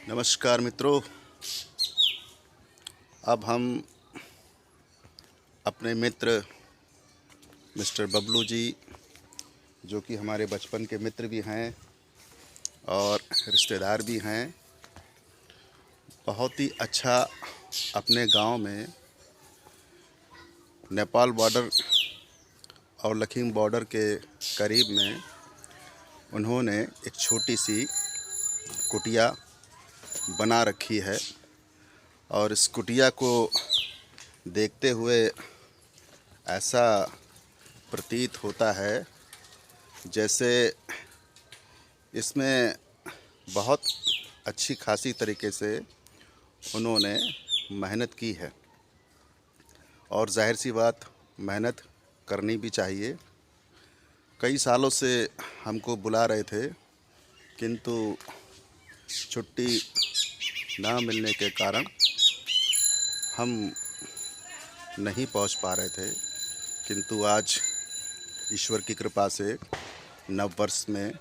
नमस्कार मित्रों। अब हम अपने मित्र मिस्टर बबलू जी, जो कि हमारे बचपन के मित्र भी हैं और रिश्तेदार भी हैं, बहुत ही अच्छा अपने गांव में नेपाल बॉर्डर और लखीम बॉर्डर के करीब में उन्होंने एक छोटी सी कुटिया बना रखी है। और इस कुटिया को देखते हुए ऐसा प्रतीत होता है जैसे इसमें बहुत अच्छी खासी तरीके से उन्होंने मेहनत की है। और जाहिर सी बात, मेहनत करनी भी चाहिए। कई सालों से हमको बुला रहे थे, किंतु छुट्टी ना मिलने के कारण हम नहीं पहुंच पा रहे थे। किंतु आज ईश्वर की कृपा से नव वर्ष में,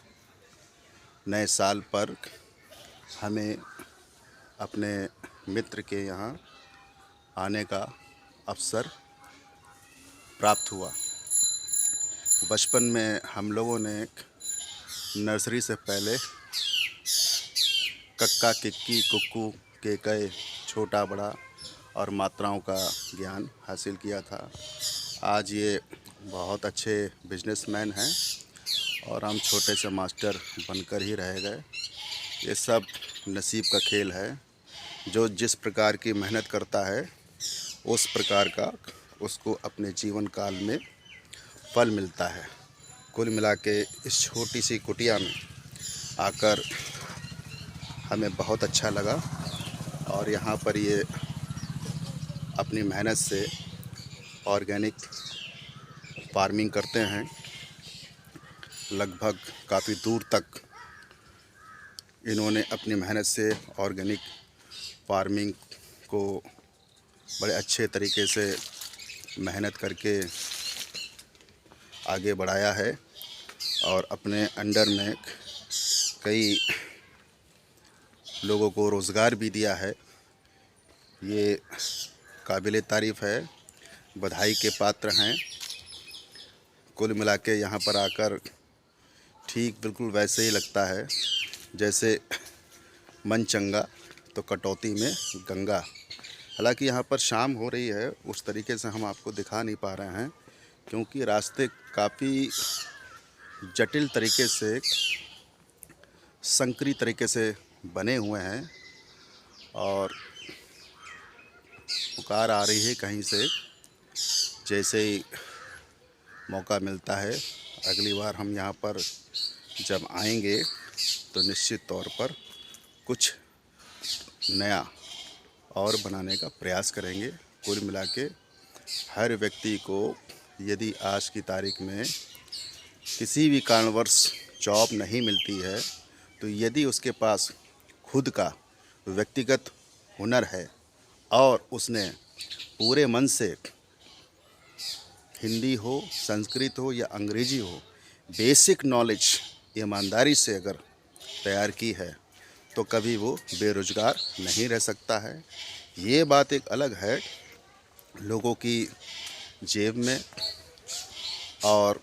नए साल पर हमें अपने मित्र के यहाँ आने का अवसर प्राप्त हुआ। बचपन में हम लोगों ने नर्सरी से पहले कक्का, किक्की, कुक्कू, केकय, छोटा बड़ा और मात्राओं का ज्ञान हासिल किया था। आज ये बहुत अच्छे बिजनेसमैन हैं और हम छोटे से मास्टर बनकर ही रह गए। ये सब नसीब का खेल है। जो जिस प्रकार की मेहनत करता है उस प्रकार का उसको अपने जीवन काल में फल मिलता है। कुल मिला के इस छोटी सी कुटिया में आकर हमें बहुत अच्छा लगा। और यहाँ पर ये अपनी मेहनत से ऑर्गेनिक फार्मिंग करते हैं। लगभग काफ़ी दूर तक इन्होंने अपनी मेहनत से ऑर्गेनिक फार्मिंग को बड़े अच्छे तरीके से मेहनत करके आगे बढ़ाया है और अपने अंडर में कई लोगों को रोज़गार भी दिया है। ये काबिले तारीफ़ है, बधाई के पात्र हैं। कुल मिला के यहाँ पर आकर ठीक बिल्कुल वैसे ही लगता है जैसे मन चंगा तो कटौती में गंगा। हालांकि यहाँ पर शाम हो रही है, उस तरीके से हम आपको दिखा नहीं पा रहे हैं क्योंकि रास्ते काफ़ी जटिल तरीके से, संकरी तरीके से बने हुए हैं और पुकार आ रही है कहीं से। जैसे ही मौका मिलता है, अगली बार हम यहाँ पर जब आएंगे तो निश्चित तौर पर कुछ नया और बनाने का प्रयास करेंगे। कुल मिला के हर व्यक्ति को यदि आज की तारीख में किसी भी कारणवश जॉब नहीं मिलती है, तो यदि उसके पास खुद का व्यक्तिगत हुनर है और उसने पूरे मन से, हिंदी हो, संस्कृत हो या अंग्रेजी हो, बेसिक नॉलेज ईमानदारी से अगर तैयार की है तो कभी वो बेरोज़गार नहीं रह सकता है। ये बात एक अलग है, लोगों की जेब में और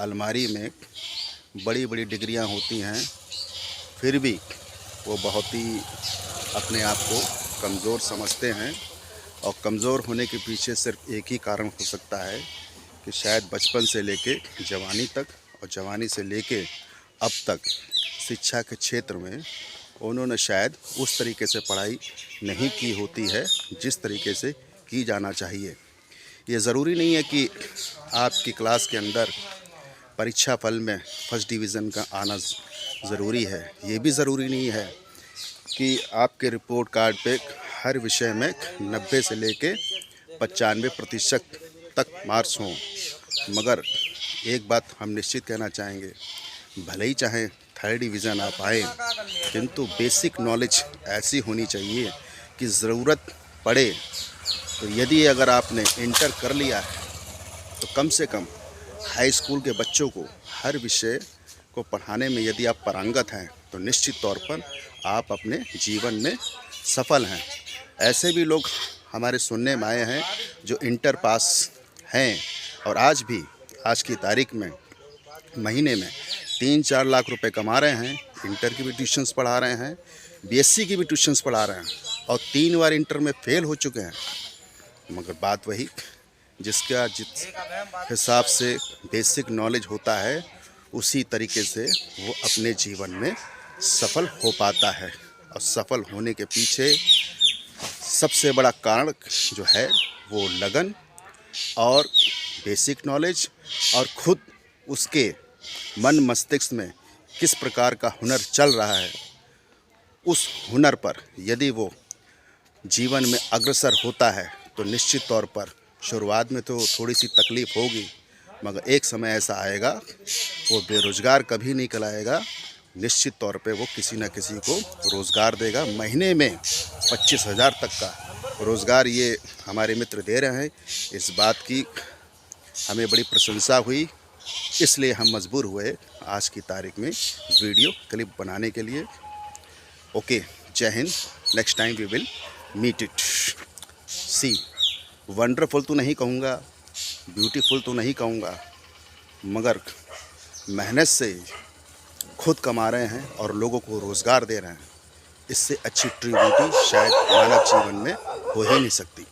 अलमारी में बड़ी बड़ी डिग्रियां होती हैं, फिर भी वो बहुत ही अपने आप को कमज़ोर समझते हैं। और कमज़ोर होने के पीछे सिर्फ एक ही कारण हो सकता है कि शायद बचपन से लेके जवानी तक और जवानी से लेके अब तक शिक्षा के क्षेत्र में उन्होंने शायद उस तरीके से पढ़ाई नहीं की होती है जिस तरीके से की जाना चाहिए। ये ज़रूरी नहीं है कि आपकी क्लास के अंदर परीक्षा फल में फर्स्ट डिवीज़न का आना ज़रूरी है। ये भी ज़रूरी नहीं है कि आपके रिपोर्ट कार्ड पे हर विषय में 90 से लेके 95% तक मार्क्स हों। मगर एक बात हम निश्चित कहना चाहेंगे, भले ही चाहे थर्ड डिवीज़न आप आए, किंतु बेसिक नॉलेज ऐसी होनी चाहिए कि ज़रूरत पड़े तो यदि अगर आपने इंटर कर लिया है तो कम से कम हाई स्कूल के बच्चों को हर विषय को पढ़ाने में यदि आप पारंगत हैं तो निश्चित तौर पर आप अपने जीवन में सफल हैं। ऐसे भी लोग हमारे सुनने में आए हैं जो इंटर पास हैं और आज भी, आज की तारीख में महीने में 3-4 लाख रुपए कमा रहे हैं। इंटर की भी ट्यूशन्स पढ़ा रहे हैं, बीएससी की भी ट्यूशन्स पढ़ा रहे हैं और 3 बार इंटर में फेल हो चुके हैं। मगर बात वही, जिसका जिस हिसाब से बेसिक नॉलेज होता है उसी तरीके से वो अपने जीवन में सफल हो पाता है। और सफल होने के पीछे सबसे बड़ा कारण जो है वो लगन और बेसिक नॉलेज और खुद उसके मन मस्तिष्क में किस प्रकार का हुनर चल रहा है, उस हुनर पर यदि वो जीवन में अग्रसर होता है तो निश्चित तौर पर शुरुआत में तो थोड़ी सी तकलीफ़ होगी, मगर एक समय ऐसा आएगा वो बेरोज़गार कभी नहीं कहलाएगा। निश्चित तौर पे वो किसी न किसी को रोज़गार देगा। महीने में 25,000 तक का रोज़गार ये हमारे मित्र दे रहे हैं। इस बात की हमें बड़ी प्रशंसा हुई, इसलिए हम मजबूर हुए आज की तारीख में वीडियो क्लिप बनाने के लिए। ओके, जय हिंद। Next time we will meet it. See, wonderful तो नहीं कहूँगा, ब्यूटीफुल तो नहीं कहूँगा, मगर मेहनत से खुद कमा रहे हैं और लोगों को रोज़गार दे रहे हैं। इससे अच्छी ट्रिब्यूटी शायद मानव जीवन में हो ही नहीं सकती।